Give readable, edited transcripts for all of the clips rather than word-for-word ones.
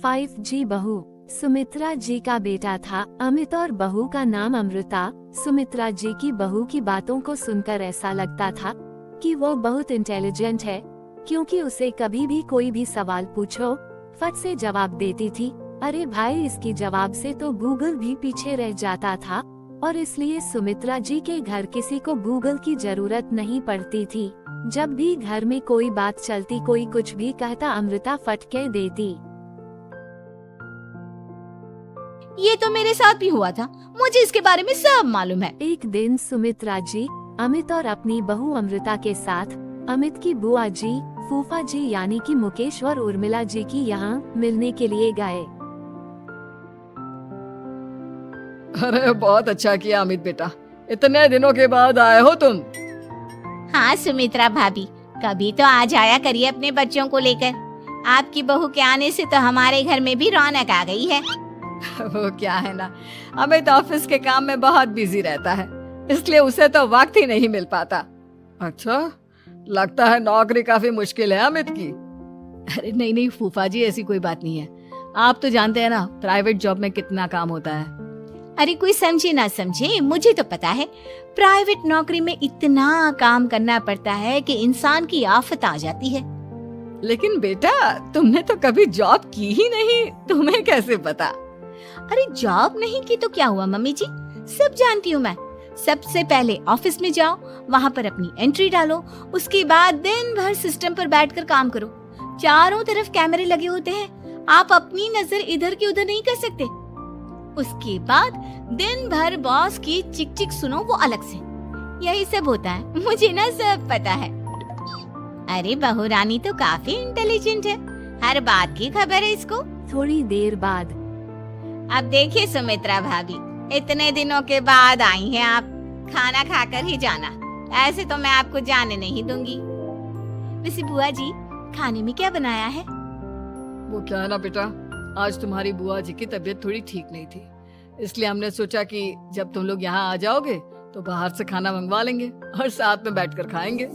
5G बहू। सुमित्रा जी का बेटा था अमित और बहू का नाम अमृता। सुमित्रा जी की बहू की बातों को सुनकर ऐसा लगता था कि वो बहुत इंटेलिजेंट है, क्योंकि उसे कभी भी कोई भी सवाल पूछो फट से जवाब देती थी। अरे भाई, इसकी जवाब से तो गूगल भी पीछे रह जाता था, और इसलिए सुमित्रा जी के घर किसी को गूगल की जरूरत नहीं पड़ती थी। जब भी घर में कोई बात चलती, कोई कुछ भी कहता, अमृता फट कह देती। ये तो मेरे साथ भी हुआ था, मुझे इसके बारे में सब मालूम है। एक दिन सुमित्रा जी अमित और अपनी बहू अमृता के साथ अमित की बुआ जी, फूफा जी यानी कि मुकेश और उर्मिला जी की यहाँ मिलने के लिए गए। अरे बहुत अच्छा किया अमित बेटा, इतने दिनों के बाद आए हो तुम। हाँ सुमित्रा भाभी, कभी तो आ जाया करिए अपने बच्चों को लेकर। आपकी बहू के आने से तो हमारे घर में भी रौनक आ गई है। वो क्या है ना, अमित ऑफिस के काम में बहुत बिजी रहता है, इसलिए उसे तो वक्त ही नहीं मिल पाता। अच्छा, लगता है नौकरी काफी मुश्किल है अमित की। अरे नहीं नहीं फूफा जी, ऐसी कोई बात नहीं है। आप तो जानते हैं ना प्राइवेट जॉब में कितना काम होता है। अरे कोई समझे ना समझे, मुझे तो पता है प्राइवेट नौकरी में इतना काम करना पड़ता है कि इंसान की आफत आ जाती है। लेकिन बेटा, तुमने तो कभी जॉब की ही नहीं, तुम्हें कैसे पता? अरे जॉब नहीं की तो क्या हुआ मम्मी जी, सब जानती हूँ मैं। सबसे पहले ऑफिस में जाओ, वहाँ पर अपनी एंट्री डालो, उसके बाद दिन भर सिस्टम पर बैठकर काम करो। चारों तरफ कैमरे लगे होते हैं, आप अपनी नजर इधर की उधर नहीं कर सकते। उसके बाद दिन भर बॉस की चिक चिक सुनो, वो अलग से। यही सब होता है, मुझे ना सब पता है। अरे बहू रानी तो काफी इंटेलिजेंट है, हर बात की खबर है इसको। थोड़ी देर बाद अब देखिए सुमित्रा भाभी, इतने दिनों के बाद आई हैं आप, खाना खाकर ही जाना, ऐसे तो मैं आपको जाने नहीं दूंगी। वैसे बुआ जी, खाने में क्या बनाया है? वो क्या है ना बेटा, आज तुम्हारी बुआ जी की तबीयत थोड़ी ठीक नहीं थी, इसलिए हमने सोचा कि जब तुम लोग यहाँ आ जाओगे तो बाहर से खाना मंगवा लेंगे और साथ में बैठकर खाएंगे।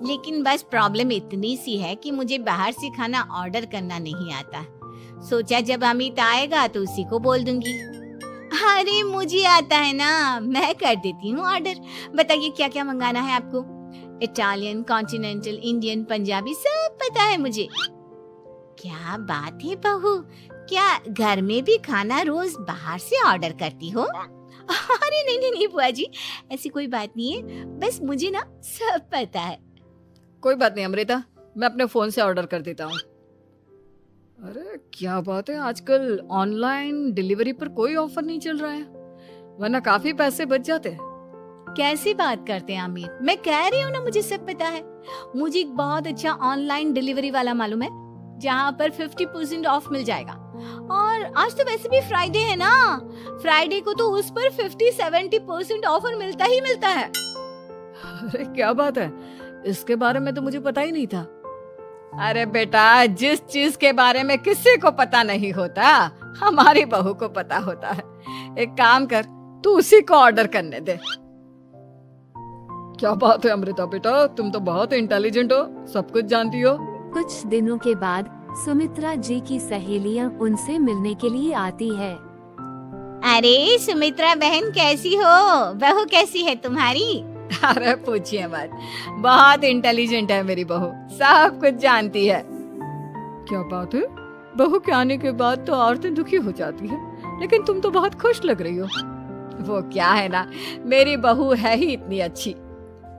लेकिन बस प्रॉब्लम इतनी सी है कि मुझे बाहर से खाना ऑर्डर करना नहीं आता। सोचा जब अमित आएगा तो उसी को बोल दूंगी। अरे मुझे आता है ना, मैं कर देती हूँ ऑर्डर। बताइए क्या क्या मंगाना है आपको? इटालियन, कॉन्टिनेंटल, इंडियन, पंजाबी, सब पता है मुझे। क्या बात है बहू, क्या घर में भी खाना रोज बाहर से ऑर्डर करती हो? अरे नहीं नहीं नहीं बुआ जी, ऐसी कोई बात नहीं है, बस मुझे ना सब पता है। कोई बात नहीं अमृता, मैं अपने फोन से ऑर्डर कर देता हूँ। अरे क्या बात है, आजकल ऑनलाइन डिलीवरी पर कोई ऑफर नहीं चल रहा है, वरना काफी पैसे बच जाते हैं। कैसी बात करते हैं अमित, मैं कह रही हूँ ना मुझे सब पता है। मुझे एक बहुत अच्छा ऑनलाइन डिलीवरी वाला मालूम है, जहाँ पर 50% ऑफ मिल जाएगा। और आज तो वैसे भी फ्राइडे है ना, फ्राइडे को तो उस पर 50-70% ऑफर मिलता ही मिलता है। अरे क्या बात है, इसके बारे में तो मुझे पता ही नहीं था। अरे बेटा, जिस चीज के बारे में किसी को पता नहीं होता, हमारी बहू को पता होता है। एक काम कर, तू उसी को ऑर्डर करने दे। क्या बात है अमृता बेटा, तुम तो बहुत इंटेलिजेंट हो, सब कुछ जानती हो। कुछ दिनों के बाद सुमित्रा जी की सहेलियां उनसे मिलने के लिए आती है। अरे सुमित्रा बहन कैसी हो, बहू कैसी है तुम्हारी? अरे पूछिए मत, बहुत इंटेलिजेंट है मेरी बहू, सब कुछ जानती है। क्या बात है, बहू के आने के बाद तो औरतें दुखी हो जाती है, लेकिन तुम तो बहुत खुश लग रही हो। वो क्या है ना, मेरी बहू है ही इतनी अच्छी।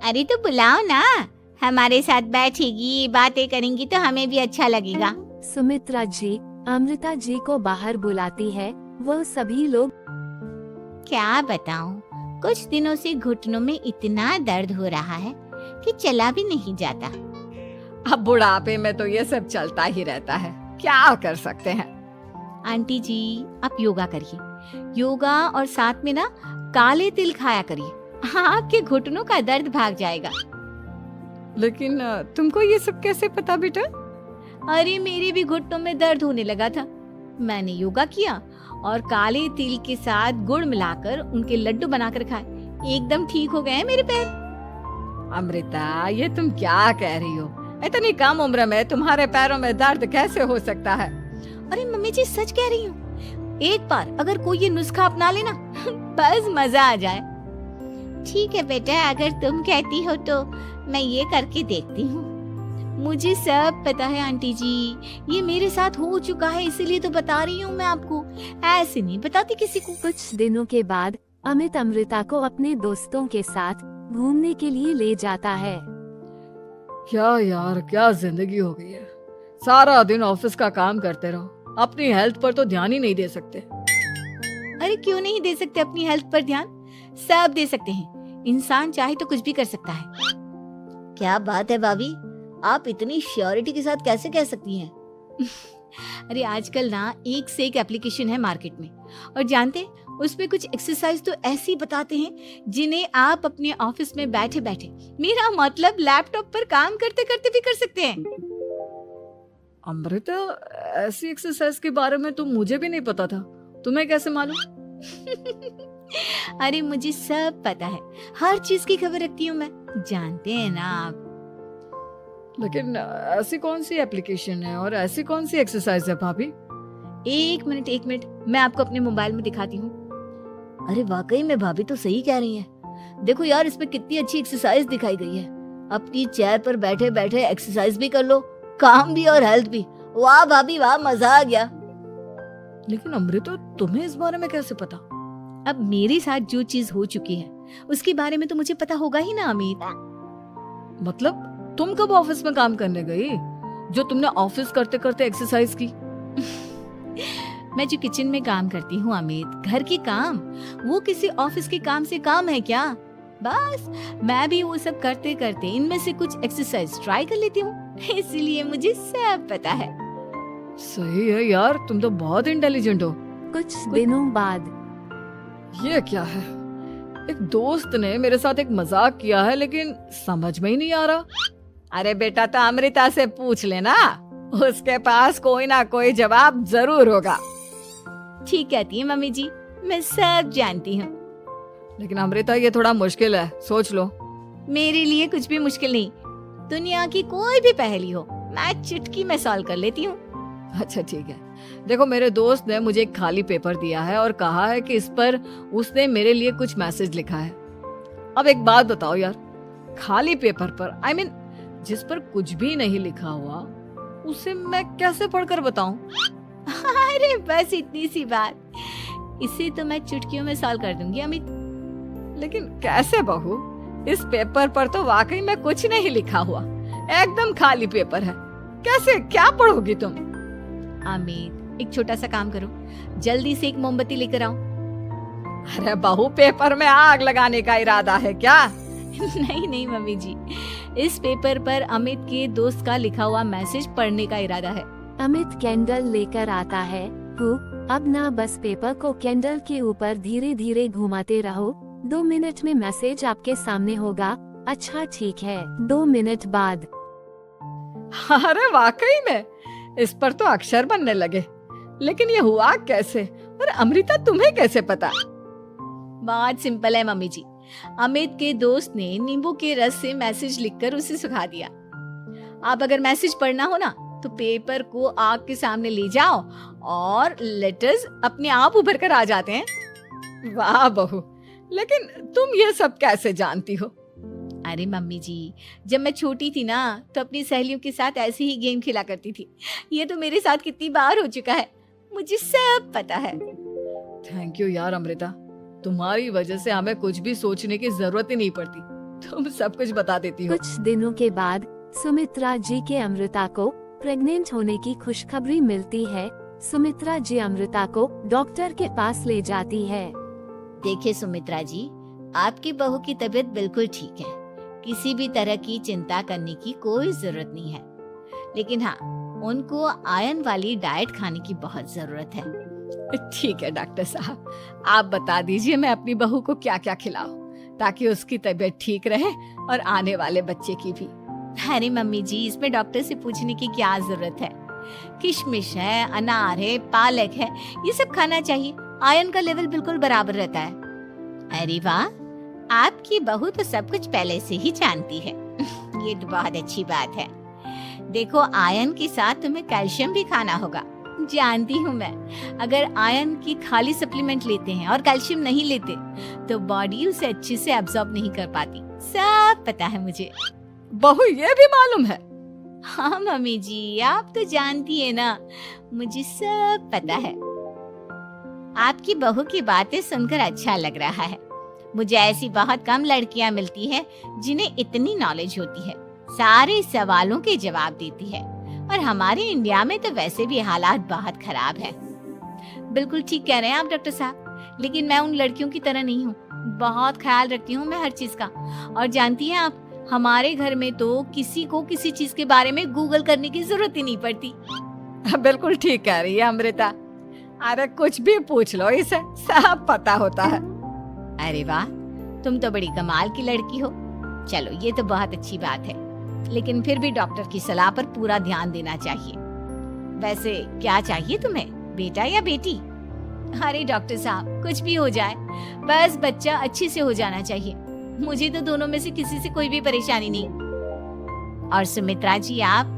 अरे तो बुलाओ ना, हमारे साथ बैठेगी, बातें करेंगी तो हमें भी अच्छा लगेगा। सुमित्रा जी अमृता जी को बाहर बुलाती है। वो सभी लोग क्या बताऊं, कुछ दिनों से घुटनों में इतना दर्द हो रहा है कि चला भी नहीं जाता। अब बुढ़ापे में तो ये सब चलता ही रहता है, क्या कर सकते हैं। आंटी जी आप योगा करिए, योगा और साथ में ना काले तिल खाया करिए, आपके घुटनों का दर्द भाग जाएगा। लेकिन तुमको ये सब कैसे पता बेटा? अरे मेरे भी घुटनों में दर्द होने लगा था, मैंने योगा किया और काले तिल के साथ गुड़ मिलाकर उनके लड्डू बनाकर खाए, एकदम ठीक हो गए हैं मेरे पैर। अमृता, ये तुम क्या कह रही हो? इतनी कम उम्र में तुम्हारे पैरों में दर्द कैसे हो सकता है? अरे मम्मी जी सच कह रही हूँ, एक बार अगर कोई ये नुस्खा अपना लेना बस मजा आ जाए। ठीक है बेटा, अगर तुम कहती हो तो मैं ये करके देखती हूँ। मुझे सब पता है आंटी जी, ये मेरे साथ हो चुका है, इसीलिए तो बता रही हूँ मैं आपको, ऐसे नहीं बताती किसी को। कुछ दिनों के बाद अमित अमृता को अपने दोस्तों के साथ घूमने के लिए ले जाता है। क्या यार, क्या जिंदगी हो गई है। सारा दिन ऑफिस का काम करते रहो, अपनी हेल्थ पर तो ध्यान ही नहीं दे सकते। अरे क्यों नहीं दे सकते अपनी हेल्थ पर ध्यान, सब दे सकते हैं। इंसान चाहे तो कुछ भी कर सकता है। क्या बात है भाभी, आप इतनी श्योरिटी के साथ कैसे कह सकती हैं? अरे आजकल ना एक से एक एप्लीकेशन है मार्केट में, और जानते हैं उसमें कुछ एक्सरसाइज तो ऐसी बताते हैं जिन्हें आप अपने ऑफिस में बैठे बैठे, मेरा मतलब लैपटॉप पर काम करते करते भी कर सकते हैं। अमृता, ऐसी एक्सरसाइज के बारे में तो मुझे भी नहीं पता था, तुम्हें कैसे मालूम? अरे मुझे सब पता है, हर चीज की खबर रखती हूँ मैं, जानते हैं ना आप। लेकिन ऐसी कौन सी एप्लीकेशन है और ऐसी कौन सी एक्सरसाइज है भाभी? एक मिनट, मैं आपको अपने मोबाइल में दिखाती हूँ। अरे वाकई में भाभी तो सही कह रही हैं। देखो यार, इसमें कितनी अच्छी एक्सरसाइज दिखाई गई है। अपनी चेयर पर बैठे बैठे एक्सरसाइज भी कर लो, काम भी और हेल्थ भी। वाह भाभी वाह, मजा आ गया। लेकिन अमृता, तुम्हें इस बारे में कैसे पता? अब मेरे साथ जो चीज हो चुकी है उसके बारे में तो मुझे पता होगा ही ना अमित। मतलब तुम कब ऑफिस में काम करने गई जो तुमने ऑफिस करते करते एक्सरसाइज की? मैं जो किचन में काम करती हूँ अमित, घर के काम, वो किसी ऑफिस के काम से काम है क्या? बस मैं भी वो सब करते करते इनमें से कुछ एक्सरसाइज ट्राई कर लेती हूँ, इसलिए मुझे सब पता है। सही है यार, तुम तो बहुत इंटेलिजेंट हो। कुछ दिनों बाद ये क्या है? एक दोस्त ने मेरे साथ एक मजाक किया है, लेकिन समझ में ही नहीं आ रहा। अरे बेटा, तो अमृता से पूछ लेना, उसके पास कोई ना कोई जवाब जरूर होगा। ठीक कहती है मम्मी जी, मैं सब जानती हूँ। लेकिन अमृता, ये थोड़ा मुश्किल है, सोच लो। मेरे लिए कुछ भी मुश्किल नहीं, दुनिया की कोई भी पहेली हो मैं चुटकी में सॉल्व कर लेती हूँ। अच्छा ठीक है, देखो मेरे दोस्त ने मुझे एक खाली पेपर दिया है और कहा है कि इस पर उसने मेरे लिए कुछ मैसेज लिखा है। अब एक बात बताओ यार, खाली पेपर पर, I mean, जिस पर कुछ भी नहीं लिखा हुआ, उसे मैं कैसे पढ़कर बताऊं? अरे बस इतनी सी बात, इसे तो मैं चुटकियों में सॉल्व कर दूंगी अमित। लेकिन कैसे बहू? इस पेपर पर तो वाकई में कुछ नहीं लिखा हुआ, एकदम खाली पेपर है, कैसे, क्या पढ़ोगी तुम? अमित, एक छोटा सा काम करो, जल्दी से एक मोमबत्ती लेकर आओ। अरे बहू, पेपर में आग लगाने का इरादा है क्या? नहीं मम्मी जी, इस पेपर पर अमित के दोस्त का लिखा हुआ मैसेज पढ़ने का इरादा है। अमित कैंडल लेकर आता है। अब ना बस पेपर को कैंडल के ऊपर धीरे धीरे घुमाते रहो, 2 मिनट में मैसेज आपके सामने होगा। अच्छा ठीक है। 2 मिनट बाद अरे वाकई में इस पर तो अक्षर बनने लगे, लेकिन ये हुआ कैसे? और अमृता, तुम्हें कैसे पता? बात सिंपल है मम्मी जी, अमित के दोस्त ने नींबू के रस से मैसेज लिखकर उसे सुखा दिया। आप अगर मैसेज पढ़ना हो ना तो पेपर को आग के सामने ले जाओ और लेटर्स अपने आप उभर कर आ जाते हैं। वाह बहू, लेकिन तुम ये सब कैसे जानती हो? अरे मम्मी जी, जब मैं छोटी थी ना तो अपनी सहेलियों के साथ ऐसे ही गेम खेला करती थी। ये तो मेरे साथ कितनी बार हो चुका है, मुझे सब पता है। थैंक यू यार अमृता, तुम्हारी वजह से हमें कुछ भी सोचने की जरूरत ही नहीं पड़ती, तुम सब कुछ बता देती हो। कुछ दिनों के बाद सुमित्रा जी के अमृता को प्रेग्नेंट होने की खुशखबरी मिलती है। सुमित्रा जी अमृता को डॉक्टर के पास ले जाती है। देखिए सुमित्रा जी, आपकी बहू की तबीयत बिल्कुल ठीक है, किसी भी तरह की चिंता करने की कोई जरूरत नहीं है। लेकिन हाँ, उनको आयरन वाली डाइट खाने की बहुत जरूरत है। ठीक है डॉक्टर साहब, आप बता दीजिए मैं अपनी बहू को क्या क्या खिलाऊं ताकि उसकी तबीयत ठीक रहे और आने वाले बच्चे की भी। अरे मम्मी जी, इसमें डॉक्टर से पूछने की क्या जरूरत है? किशमिश है, अनार है, पालक है, ये सब खाना चाहिए, आयरन का लेवल बिल्कुल बराबर रहता है। अरे वाह, आपकी बहू तो सब कुछ पहले से ही जानती है। ये तो बहुत अच्छी बात है। देखो, आयरन के साथ तुम्हें कैल्शियम भी खाना होगा, जानती हूँ मैं, अगर आयरन की खाली सप्लीमेंट लेते हैं और कैल्शियम नहीं लेते तो बॉडी उसे अच्छे से एब्जॉर्ब नहीं कर पाती। सब पता है मुझे। बहू ये भी मालूम है? हाँ मम्मी जी, आप तो जानती है ना, मुझे सब पता है। आपकी बहू की बातें सुनकर अच्छा लग रहा है। मुझे ऐसी बहुत कम लड़कियां मिलती हैं जिन्हें इतनी नॉलेज होती है, सारे सवालों के जवाब देती है। और हमारे इंडिया में तो वैसे भी हालात बहुत खराब है। बिल्कुल ठीक कह रहे हैं आप डॉक्टर साहब, लेकिन मैं उन लड़कियों की तरह नहीं हूँ। बहुत ख्याल रखती हूँ मैं हर चीज का। और जानती हैं आप, हमारे घर में तो किसी को किसी चीज के बारे में गूगल करने की जरूरत ही नहीं पड़ती। बिल्कुल ठीक कह रही है अमृता। अरे कुछ भी पूछ लो इसे, सब पता होता है। अरे वाह, तुम तो बड़ी कमाल की लड़की हो। चलो ये तो बहुत अच्छी बात है, लेकिन फिर भी डॉक्टर की सलाह पर पूरा ध्यान देना चाहिए। वैसे क्या चाहिए तुम्हें, बेटा या बेटी? अरे डॉक्टर साहब, कुछ भी हो जाए, बस बच्चा अच्छे से हो जाना चाहिए। मुझे तो दोनों में से किसी से कोई भी परेशानी नहीं। और सुमित्रा जी आप?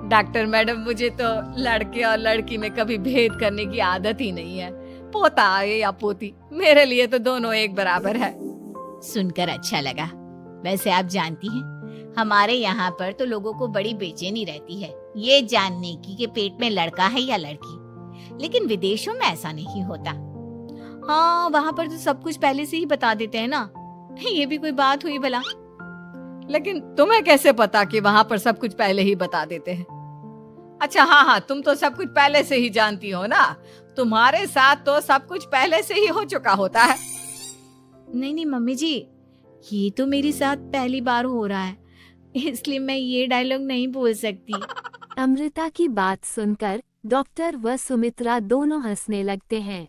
डॉक्टर मैडम, मुझे तो लड़के और लड़की में कभी भेद करने की आदत ही नहीं है। पोता आए या पोती, मेरे लिए तो दोनों एक बराबर है। सुनकर अच्छा लगा। वैसे आप जानती हैं, हमारे यहाँ पर तो लोगों को बड़ी बेचैनी रहती है ये जानने की कि पेट में लड़का है या लड़की, लेकिन विदेशों में ऐसा नहीं होता। हाँ, वहाँ पर तो सब कुछ पहले से ही बता देते हैं ना। ये भी कोई बात हुई भला? लेकिन तुम्हें कैसे पता कि वहाँ पर सब कुछ पहले ही बता देते हैं? अच्छा हाँ, तुम तो सब कुछ पहले से ही जानती हो ना। तुम्हारे साथ तो सब कुछ पहले से ही हो चुका होता है। नहीं मम्मी जी, ये तो मेरे साथ पहली बार हो रहा है, इसलिए मैं ये डायलॉग नहीं बोल सकती। अमृता की बात सुनकर डॉक्टर व सुमित्रा दोनों हंसने लगते हैं।